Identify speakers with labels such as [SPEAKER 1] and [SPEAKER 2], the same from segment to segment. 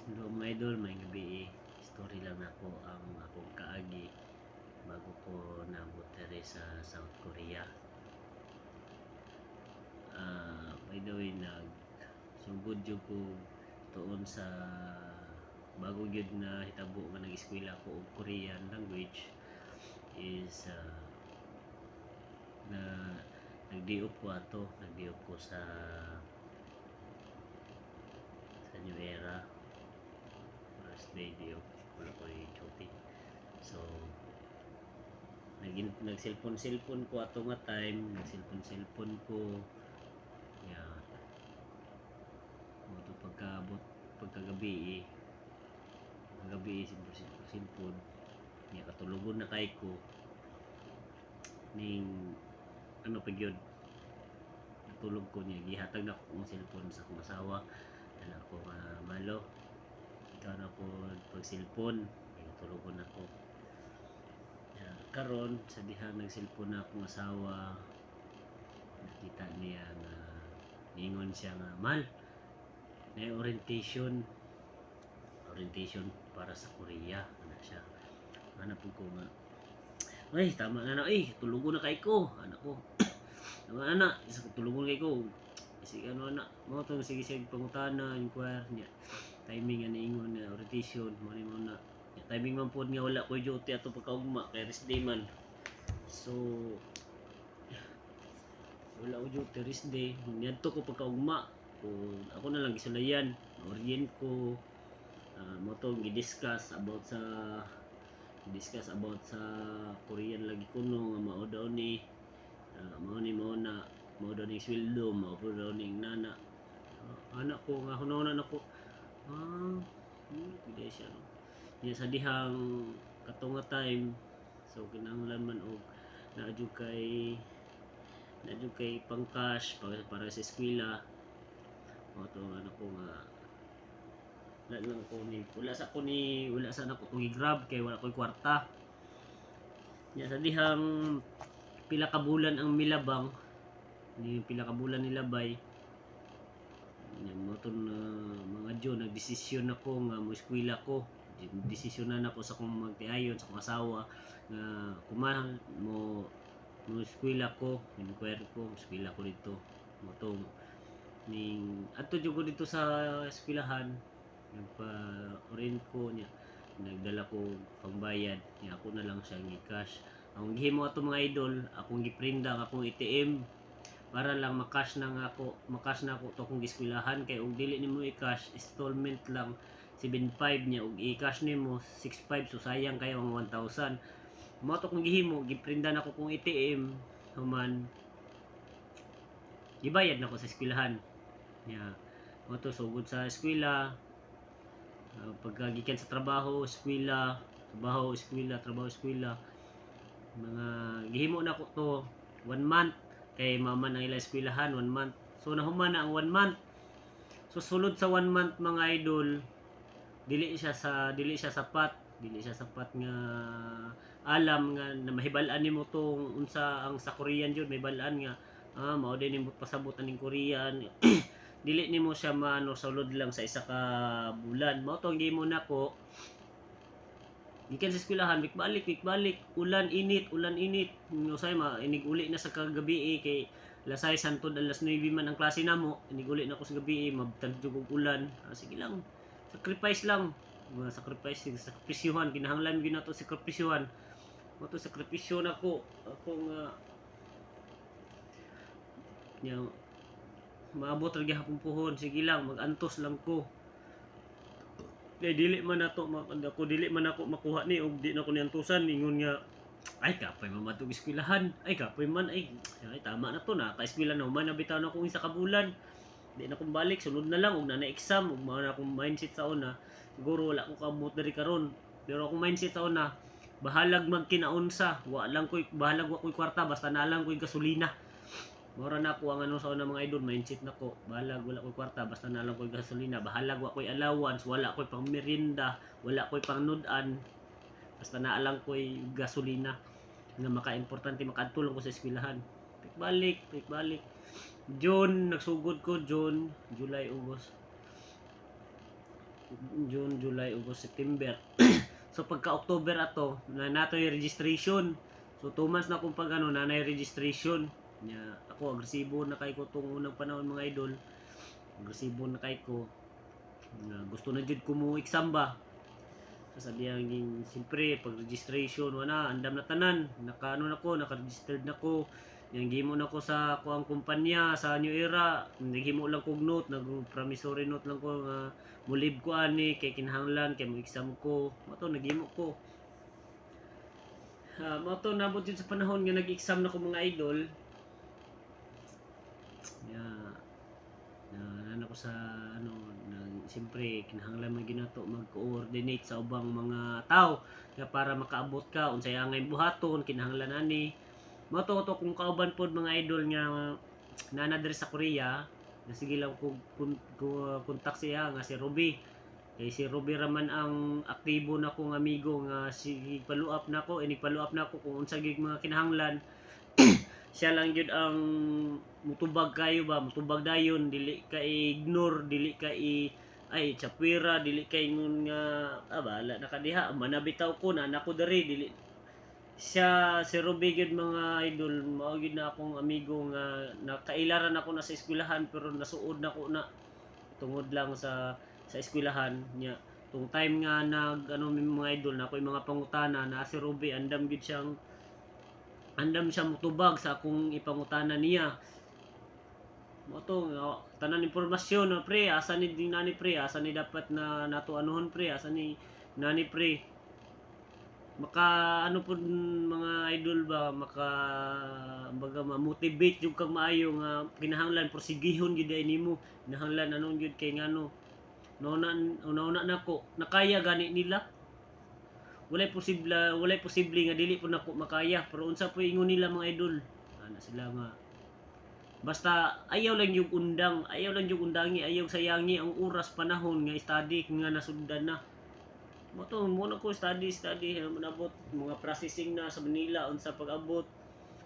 [SPEAKER 1] Hello mga idol, may gabi. Story lang ako ang akong kaagi bago ko nabot diri sa South Korea. By the way, nagsugod jud ko tuon sa bago gyud na hitabo nga nag-eskwela ko og Korean language is na nagdiop ko sa New Era. First day diop wala ko duty. So nag-cellphone ko ato nga time, nag-cellphone ko ya mo to pagkagabi cellphone ya katulugon na kay ko ning ano pa gyud natulog ko niya gihatag na ko ang cellphone sa akong asawa ana ko malo ikaw na po pag cellphone tulogon ako karon sa diha nag-cellphone na akong asawa nakita niya nga ingon siya nga mal na orientation para sa Korea ana siya hanap ko nga ay tama na tulugon na kay ko anak ko tama na isa tulugon kay ko sige ano na mo tong sige pangutana inquire niya timing nga niingon na orientation mo ni mo na timing man pod nga wala ko duty ato pagkaugma kay rest day man so wala ko duty rest day niadto ko pagkaugma kung ako na lang gisulayan orient ko mo to gi-discuss about sa Korean lagi kuno nga mao daw ni mao daw ni sweldo mao daw ni nana anak ko nga hunahunan ako hindi siya no niya sa dihang katunga time so kinahanglan man og naadyo kay pang cash para sa eskwela mo to ano ko nga wala sa nako ko gi-grab kay wala koy kwarta niya sa dihang pila ka bulan ang milabang ni pila ka bulan nilabay mo to mga June nagdesisyon ako nga mo eskwela ko desisyonan ako sa akong magtiayon sa akong asawa nga kumahan mo eskwela ko inquire ko eskwela ko dito mo to ning adto jud ko dito sa eskwelahan nagpa-rent ko niya nagdala ko pangbayad niya ako na lang siya gi-cash ang gihimo ato mga idol akong giprinda ang akong ATM para lang makash na ako to akong giskwelahan kay og dili nimo i-cash installment lang 7.5 niya og i-cash nimo 6.5 so sayang kayo ang 1,000 mo to kung gihimo giprinda nako kung ATM human gibayad nako sa eskwelahan niya mo to sugod sa eskwela pagkagikan sa trabaho eskwela mga gihimo na ko to 1 month kay mama nang ila eskwelahan 1 month so nahuman na ang 1 month so sulod sa 1 month mga idol dili siya sapat nga alam nga na mahibal-an nimo tong unsa ang sa Korean jud may bal-an nga mao din nimo pasabot aning Korean dili nimo siya sulod lang sa isa ka bulan mao to gihimo nako gikan sa eskwelahan week balik ulan init usay inig uli na sa kagabi kay lasay santod alas 9 man ang klase namo inig uli na ko sa gabi mabtag jud og ulan sige lang sakripisyohan kinahanglan gyud nato sakripisyohan mo to sakripisyo nako akong maabot ra gyapon puhon sige lang magantos lang ko kay dili man ako makuha ni og di na ko niantusan ingon nga ay kapoy man matug eskwelahan ay tama na to na ka-eskwela na human nabitaw na ko isa ka bulan di na ko balik sulod na lang og na exam ug mao na akong mindset sa una siguro wala ko kaabot diri karon pero akong mindset sa una bahalag magkinaunsa bahalag wa koy kwarta basta na lang koy gasolina mora na ko ang ano sa una mga idol mindset nako bahalag wala koy kwarta basta na lang koy gasolina bahalag wa koy allowance wala koy pang merienda wala koy pang nudan basta na lang koy gasolina nga maka-importante makadtulong ko sa eskwelahan balik June nagsugod ko June, July, August June, July, August, September. So pagka October ato na nato yung registration. So 2 months na kung pag ano na registration. Nya ako agresibo na kay ko tong unang panahon mga idol. Agresibo na kay ko. Gusto na jud ko mo exam ba. Sasabihan ging siyempre pag registration wala andam na tanan. Naka-ano na ko, naka-registered na ko. Yang gimo na ko sa kuang kumpanya sa New Era, naghimo lang kog note, nag-promissory note lang ko nga mulib ko ani kay kinahanglan kay mo exam ko. Mato naghimo ko. Mato nabot jud sa panahon nga nag-exam na ko mga idol. Na ko sa ano siyempre kinahanglan man ginato mag-coordinate sa ubang mga tao nga para makaabot ka unsay angay buhaton kinahanglan ani. Mato to kung kauban pod mga idol nga nana diri sa Korea, sige lang ko kontak siya nga si Ruby. Kay si Ruby raman ang aktibo na kong amigo nga si follow up nako, follow up nako kung unsa gyud mga kinahanglan. Siya lang gyud ang mutubag kayo ba, mutubag dayon, dili ka ignore, dili ka ay chapwira, dili kay ngun nga bahala na kadiha, manabitaw ko na nako diri dili siya si Ruby gyud mga idol mao gyud na akong amigo nga nakailaran ako na sa eskwelahan pero nasuod na ko na tungod lang sa eskwelahan nya tung time nga nag ano mga idol na ako'y mga pangutana na si Ruby andam gyud siya mutubag sa akong ipangutana niya mo to tanan impormasyon no pre asa ni dinani pre asa ni dapat na nato anuhon pre asa ni nani pre maka ano po mga idol ba maka baga ma-motivate jud kag maayo nga kinahanglan porsigihon gyud ay nimo kinahanglan anon gyud kay ngano una nako nakaya gani nila walay posible nga dili po nako makaya pero unsa po ingon nila mga idol ana sila nga basta ayaw lang yung undangi ayaw sayangi ang oras panahon nga study nga nasuddan na moto muna ko study manabot mga processing na sa Manila unsa pag-abot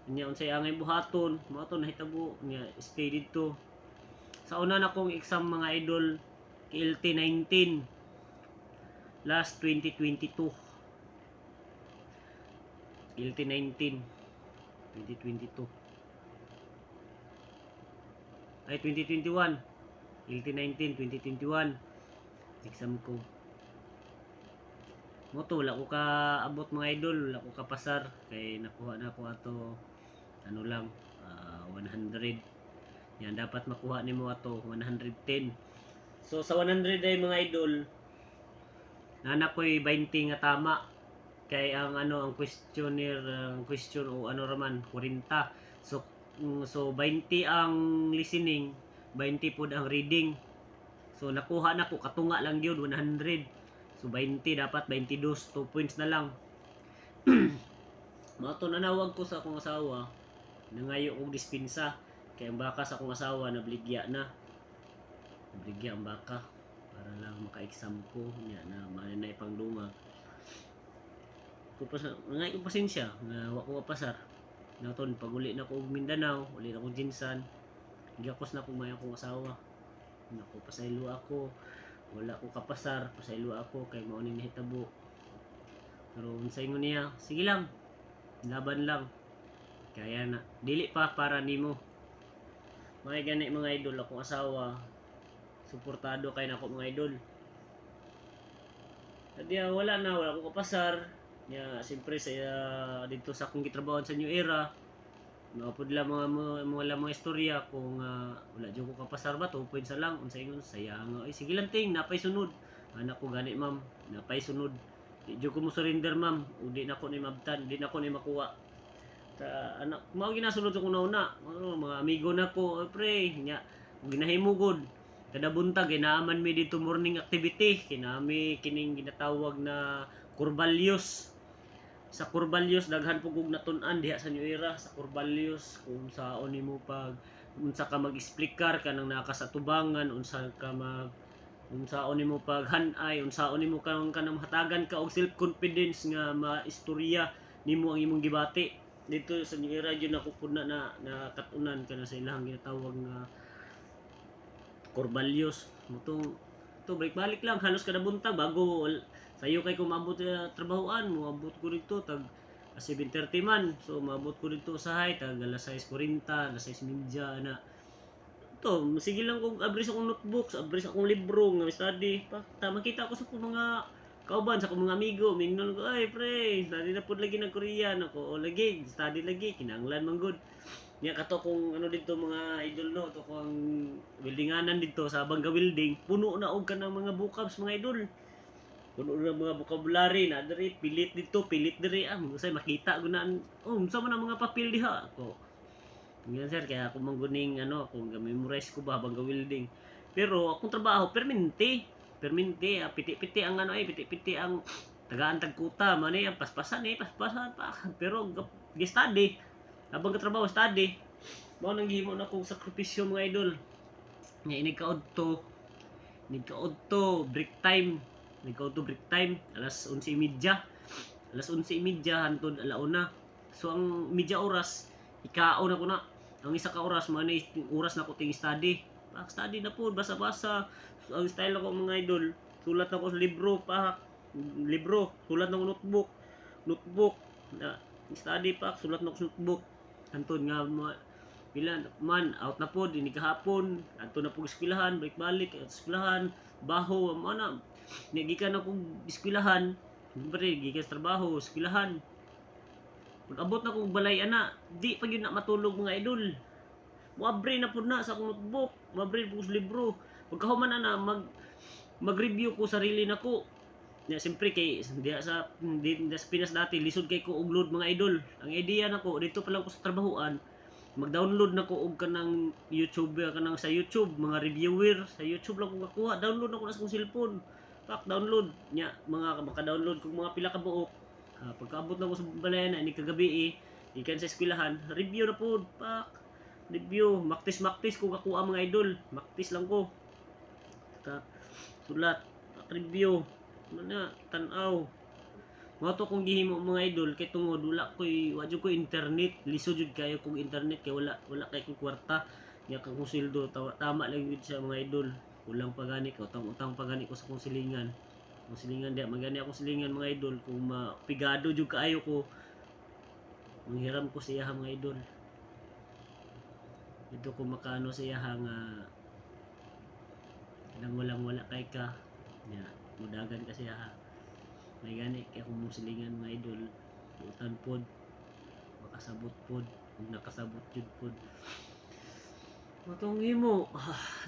[SPEAKER 1] nya unsay angay buhaton mo to nahitabo nya stay dito sa una na kong exam mga idol KLT 19 last 2022 KLT 19 2022 ay 2021 KLT 19 2021 exam ko mo to wala ko ka abot mga idol wala ko ka pasar kay nakuha na ko ato ano lang 100 yan dapat makuha nimo ato 110 so sa 100 ay mga idol nana ko'y 20 nga tama kay ang ano ang questionnaire question o ano raman 40 so 20 ang listening 20 pod ang reading so nakuha na ko katunga lang gyud 100 so 20 dapat 22 2 points na lang mato nanawag ko sa akong asawa nangayo og dispensa kay ang baka sa akong asawa nabligya ang baka para lang maka-exam ko nya na manay pang duma ko pa ngay ko pasensya nga wa ko pasar naton pag uli na ko og Mindanao uli na ko Jinsan giyakos na ko may akong asawa nako pasaylo ako wala ko kapasar pasaylo ako kay mao ni nahitabo pero unsay ingon niya sige lang laban lang kaya na dili pa para nimo may gani mga idol akong asawa suportado kay nako mga idol kaya wala ko kapasar nya siyempre sa dito sa akong gitrabahoan sa New Era napudla mga istorya kung wala jud ko kapasar ba 2 points lang unsay ingon sayang ay sige lang ting napay sunod anak ko gani ma'am napay sunod di jud ko mo surrender ma'am udi na ko ni mabtan di na ko ni makuha anak mao ginasulod ko nauna mga amigo nako pre nya ginahimugod kada buntag ginaaman mi dito morning activity kinami kining ginatawag na Corvallios sa Corvallios daghan po kog natun-an diha sa New Era sa Corvallios kung saon nimo pag unsa ka mag-explicar kanang naka sa tubangan unsaon nimo paghan-ay unsaon nimo kanang hatagan ka og self confidence nga maistorya nimo ang imong gibati dito sa New Era gyud ako pud na katunan kana sa ilang ginatawag nga Corvallios mo to to balik lang halos kada buntag bago sayo kay ko maabot trabahoan mo abot ko dito tag 7:30 man, so maabot ko dito sa hay tag alas 6:40 alas 6:30 na to sige lang kog abris akong notebooks abris akong libro nga study pa makita ko sa akong mga kauban sa akong mga amigo mingnon ko ay pre study na pud lagi ng Korean ako o lagi study lagi kinahanglan man gud nya kato kung ano dito mga idol no to kung weldinganan dito sa Bangga Welding puno na og kanang mga vocabs mga idol puno na mga vocabulary na diri pilit dito pilit diri usay makita gud na unsa man ang mga papel diha ako yan sir kaya ako mangguning ano kung memorize ko ba Bangga Welding pero akong trabaho perminti piti-piti ang ano piti-piti ang tagaan tagkuta man ang paspasan pa pero gi-study habang katrabaho study mao nang gihimo na kong sakripisyo mga idol nya inig kaudto break time alas 11:30 hangtod alauna so ang media oras ikaon ako na ang isa ka oras man oras na ko ting study study na po basa-basa so, ang style ako mga idol sulat ako sa libro sulat ng notebook na study pa sulat ng notebook antod nga bilan man out na pod ini kahapon adto na pug eskwelahan balik eskwelahan baho ana ni gikan ako eskwelahan pre gikan sa trabaho eskwelahan pag abot na kog balay ana di pa gyud na matulog mga idol moabre na pud na sa akong notebook moabre pud sa libro pagkahuman na mag-review ko sarili nako nya siyempre kay diya sa Pinas dati lisod kay ko og load mga idol ang idea nako dito pa lang ko sa trabahoan mag-download nako og kanang YouTube kanang sa YouTube mga reviewer sa YouTube lang ko makuha download nako na sa akong cellphone pak download nya mga maka-download kog mga pila ka buok pagkaabot na ko sa balayan na ini kagabi ikan sa eskwelahan review na pod pak review maktis ko kakuha mga idol maktis lang ko sulat review na tan-aw mga to kung gihimo mga idol kay tungod wala ko internet lisod jud kayo kog internet kay wala kay ko kwarta nya kang sweldo tama lang jud sa mga idol kulang pa gani ko utang pa gani ko sa kong silingan diya magani ako silingan mga idol kung mapigado jud kaayo ko manghiram ko sa iya mga idol dito ko makaano sa iya nga nang wala kay ka nya mudagan kasi may gani kay kung musilingan mga idol utan pod makasabot pod kung nakasabot jud pod matong himo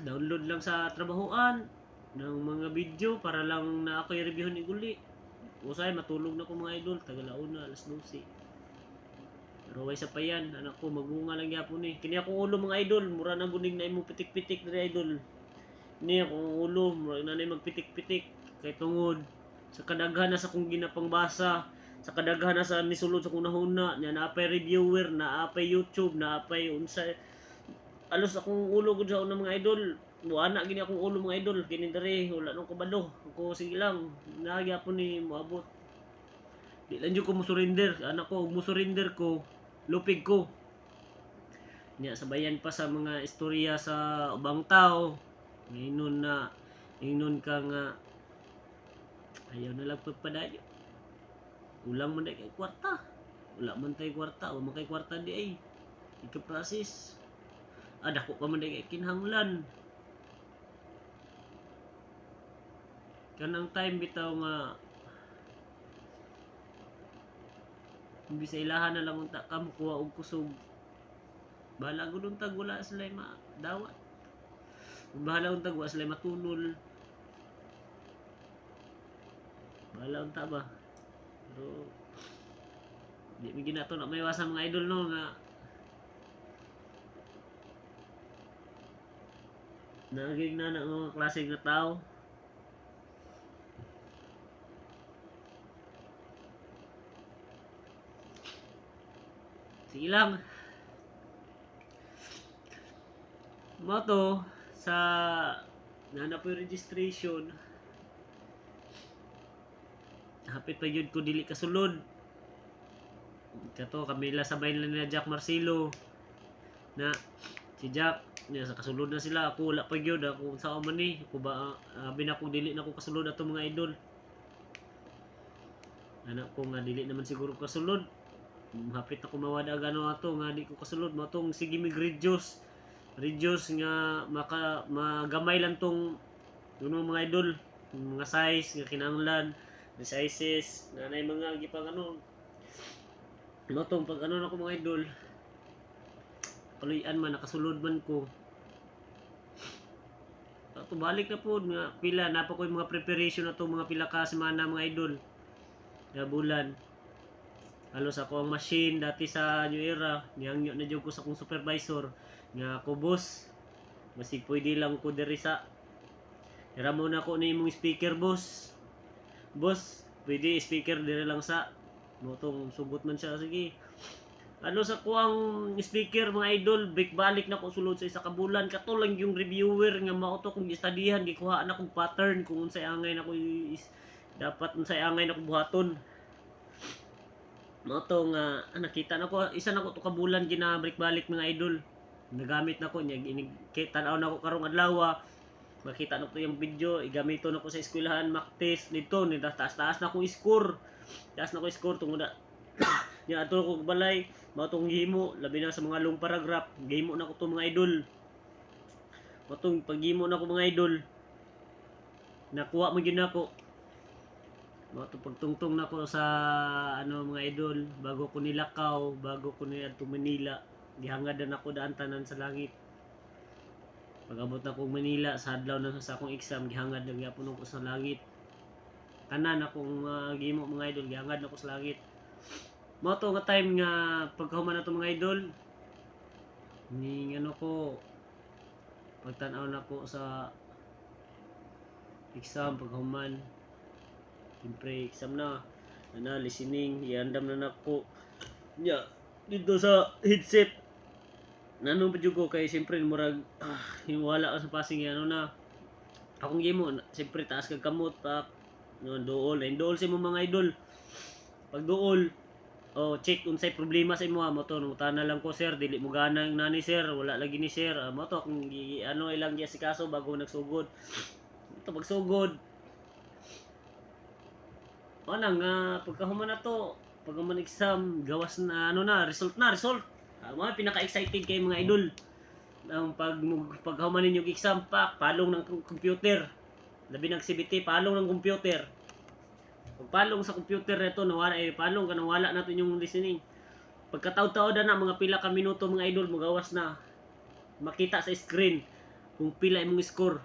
[SPEAKER 1] download lang sa trabahoan ng mga video para lang na ako i-reviewon ni guli usay matulog na ko mga idol tagalauna alas 12 pero way sa payan anak ko magunga lang gyapon kini akong ulo mga idol mura na guning na imo pitik-pitik diri idol ni akong ulo mura na magpitik-pitik kay tungod sa kadaghan na sa kong ginapangbasa sa kadaghan na sa nisulod sa kong nahuna nya naapay reviewer naapay YouTube naapay unsay alos akong ulo gud sa una mga idol buana gini akong ulo mga idol kini diri wala nang kabalo ko sige lang nagyapon ni moabot di lang jud ko mo surrender anak ko mo surrender ko lupig ko nya sabayan pa sa mga istorya sa ubang tao ingnon ka nga ayaw na lang pagpadayo ulang man kay kwarta wala man tay kwarta o makay kwarta di ay ika-process dako pa man kay kinahanglan kanang time bitaw nga bisa ilahan na lang unta ka mukuha og kusog bahala gud untag wala sila madawat bahala untag wala sila matulol bahala unta ba pero di mi ginato na may wasan mga idol no nga naging na mga klase nga tao sige lang moto sa nana po yung registration hapit pa yun ko dili kasulod kato kami la sabay lang na Jack Marcelo na si Jack Nya sa kasulod na sila, ako wala pa gyud, ako sa man ni, ako ba abi na ko dili na ko kasulod ato mga idol. Anak ko nga dili naman siguro kasulod. Hapit ako mawadag ano ato nga di ko kasulod mo tong sige mig reduce nga magamay lang tong mga idol, mga size nga kinahanglan, the sizes na nay mga gipang ano mo tong pag ano nako mga idol, kaluyan man nakasulod man ko. Ato balik na po nga pila na pa ko yung mga preparation na to mga pila ka semana mga idol na bulan. Halos ako ang machine dati sa New Era, niyangyo na jud ko sa akong supervisor nga ako boss. Basig pwede lang ko diri sa. Ira mo na ko ni imong speaker boss. Boss, pwede speaker diri lang sa. Motong sugot man siya sige. Ano sa ko ang speaker mga idol, balik na ko sulod sa isa ka bulan kato lang yung reviewer nga mao to kung istadihan gikuha na kong pattern kung unsay angay na ko dapat unsay angay na ko buhaton. Mo to nga nakita na ko isa na ko to ka bulan ginabalik mga idol. Nagamit na ko nya tan-aw na ko karong adlaw. Makita na ko yung video, igamito na ko sa eskwelahan, mock test dito ni taas na ko score. Taas na ko score tungod na nya ato ko balay, mao tong gihimo labi na sa mga long paragraph, gihimo na ko to mga idol. Mao tong paghimo na ko mga idol. Nakuha mo gyud nako. Mao to pagtungtong nako sa ano mga idol, bago ko nilakaw, bago ko ni adto Manila, gihangad na ako daan tanan sa langit. Pag-abot na ko Manila sa adlaw na sa akong exam, gihangad na gyapon ko sa langit. Tanan akong gihimo mga idol, gihangad na ko sa langit. Mao to nga time nga pagkahuman na to mga idol, ni ano ko pagtan-aw na ko sa exam pagkahuman. Siyempre, exam na. Listening, iandam na nako. Nya, dito sa headset. Nanong pa ko kay siyempre murag wala ka sa passing ano na. Akong gimo, siyempre taas kag kamot pa. No, dool si mo mga idol. Pag dool, check unsay problema sa imo mo to. Nangutana lang ko sir, dili mo gana ang nani sir, wala lagi ni sir. Mo to kung ano ilang giya si kaso bago nagsugod. Ito pagsugod nga pagkahuman na to, pagkahuman exam, gawas na ano na, result. Mga pinaka-excited kay mga idol. Ang pagkahuman ninyo exam pa, palong ng computer. Labi ng CBT, palong ng computer. Pag palong sa computer nito, nawala palong ka nawala natin yung listening. Pagkataw-taw na mga pila ka minuto mga idol, magawas na. Makita sa screen kung pila imong score.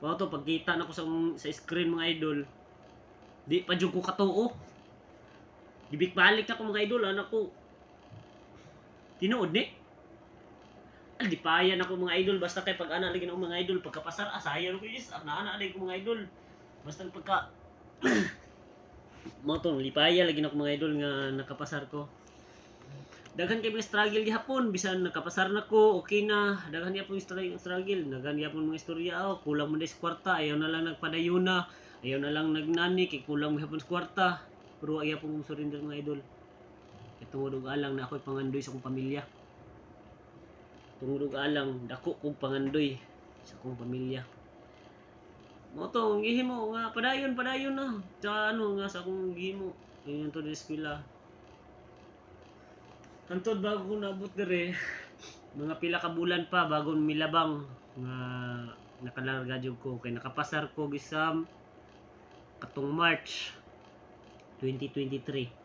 [SPEAKER 1] Wow to pagkita na ko sa screen mga idol. Di pa jud ko katuo. Gibik balik na ko mga idol, anak ko. Tinuod ni. Di payan ako mga idol basta kay pag ana lagi ng mga idol pagkapasar asayan ko is ana lagi ko mga idol. Basta pagka mo to lipaya lagi na ko mga idol nga nakapasar ko. Daghan kay mga struggle gihapon bisan nakapasar na ko okay na. Daghan gyapon struggle, daghan gyapon mga istorya kulang man sa kwarta, ayaw na lang nagpadayuna. Ayaw na lang nagnani kay kulang gihapon sa kwarta. Pero ayaw pong surrender mga idol. Tungod og alang na ako'y pangandoy sa akong pamilya. Tungod og alang dako kog pangandoy sa akong pamilya. Mo to gihimo nga padayon na. Sa ano nga sa akong gihimo. Ingon to sa eskwela. Hantod bago ko naabot dire, mga pila ka bulan pa bago milabang nga nakalarga jud ko kay nakapasar ko exam katong March 2023.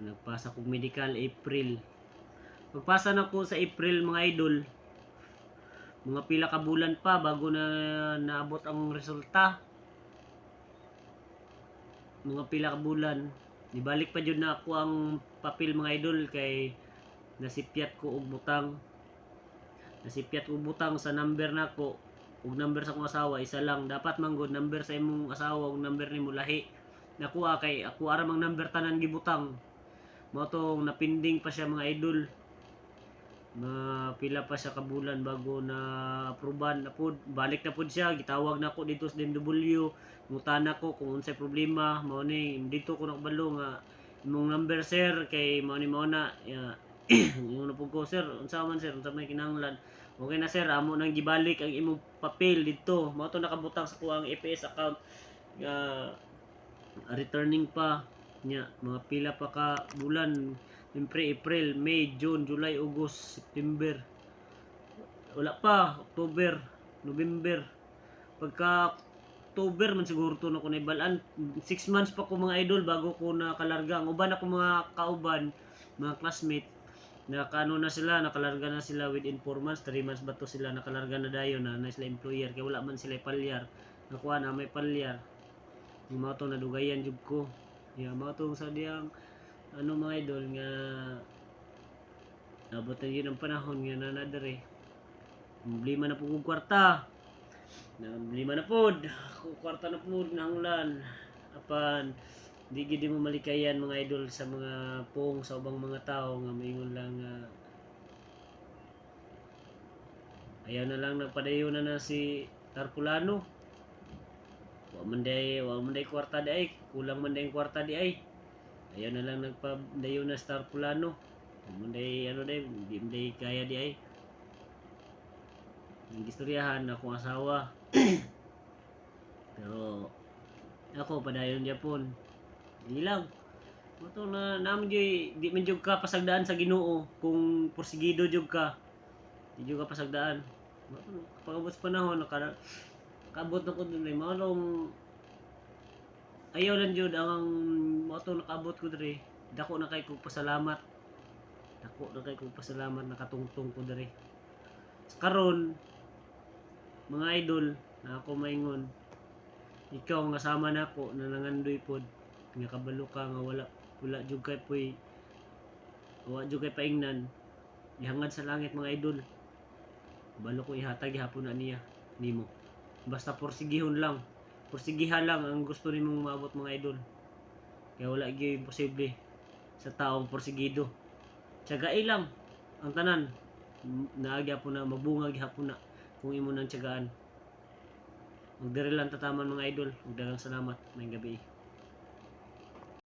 [SPEAKER 1] Nagpasa ko medical April. Pagpasa na ko sa April mga idol, mga pila ka bulan pa bago na naabot ang resulta. Mga pila ka bulan. Ibalik pa jud na ako ang papel mga idol kay nasipyat ko og butang. Nasipyat ko butang sa number nako ug number sa akong asawa isa lang. Dapat man gud number sa imong asawa ug number nimo lahi. Nakuha kay ako ara mang number tanan gibutang. Mao tong napinding pa siya mga idol. Pila pa siya ka bulan bago na aproban na pud. Balik na pud siya, gitawag na ako dito sa DMW. Ngutana ko kung unsay problema, mao ni dito ko nakabalo nga imong number sir kay mao ni mao na yung na po ko sir unsa man sir unsa may kinahanglan okay na sir amo nang gibalik ang imong papel didto mao to nakabutang sa kuang EPS account nga returning pa nya mga pila pa ka bulan Siyempre, April, May, June, July, August, September. Wala pa, October, November. Pagka October man siguro to na ko naibalaan. 6 months pa ko mga idol bago ko nakalarga. Ang uban ako mga kauban, mga classmate, nakano na sila, nakalarga na sila within 4 months, 3 months ba to sila nakalarga na dayon na sila employer. Kaya wala man sila palyar. Nakuha na may palyar. Yung mga to nadugayan jud ko. Yeah, mga to sa diyang ano mga idol nga abot na yun ang panahon nga nanadere problema na po kong kwarta problema na po kwarta na po nanglan apan di gid mo malikayan mga idol sa mga pong sa ubang mga tao nga maingon lang ayaw na lang nagpadayon na si Tarpulano wa man day kwarta di ay kulang man day kwarta di ay ayaw na lang nagpadayon na Star Pulano. Munday ano day, hindi munday kaya di ay. Nagistoryahan akong asawa. Pero ako padayon Japon. Di lang. Moto na naman di man jud ka pasagdaan sa Ginoo kung porsigido jud ka. Di jud ka pasagdaan. Pagabot sa panahon nakaabot na ko dun ay maulong ayaw lang jud ang moto nakaabot ko diri. Dako na kay kog pasalamat. Dako na kay kog pasalamat nakatungtong ko diri. Karon mga idol na ako maingon ikaw nga sama nako na nangandoy pod nga kabalo ka nga wala jud kay puy wala jud kay paingnan ihangad sa langit mga idol balo ko ihatag gihapon na niya nimo basta porsigihon lang porsigihan lang ang gusto nimong maabot mga idol kaya wala gyud imposible sa taong porsigido tiyagai lang ang tanan naagya po na mabungag gihapon na kung imo nang tiyagaan magdiri lang tataman mga idol ug daghang salamat may gabi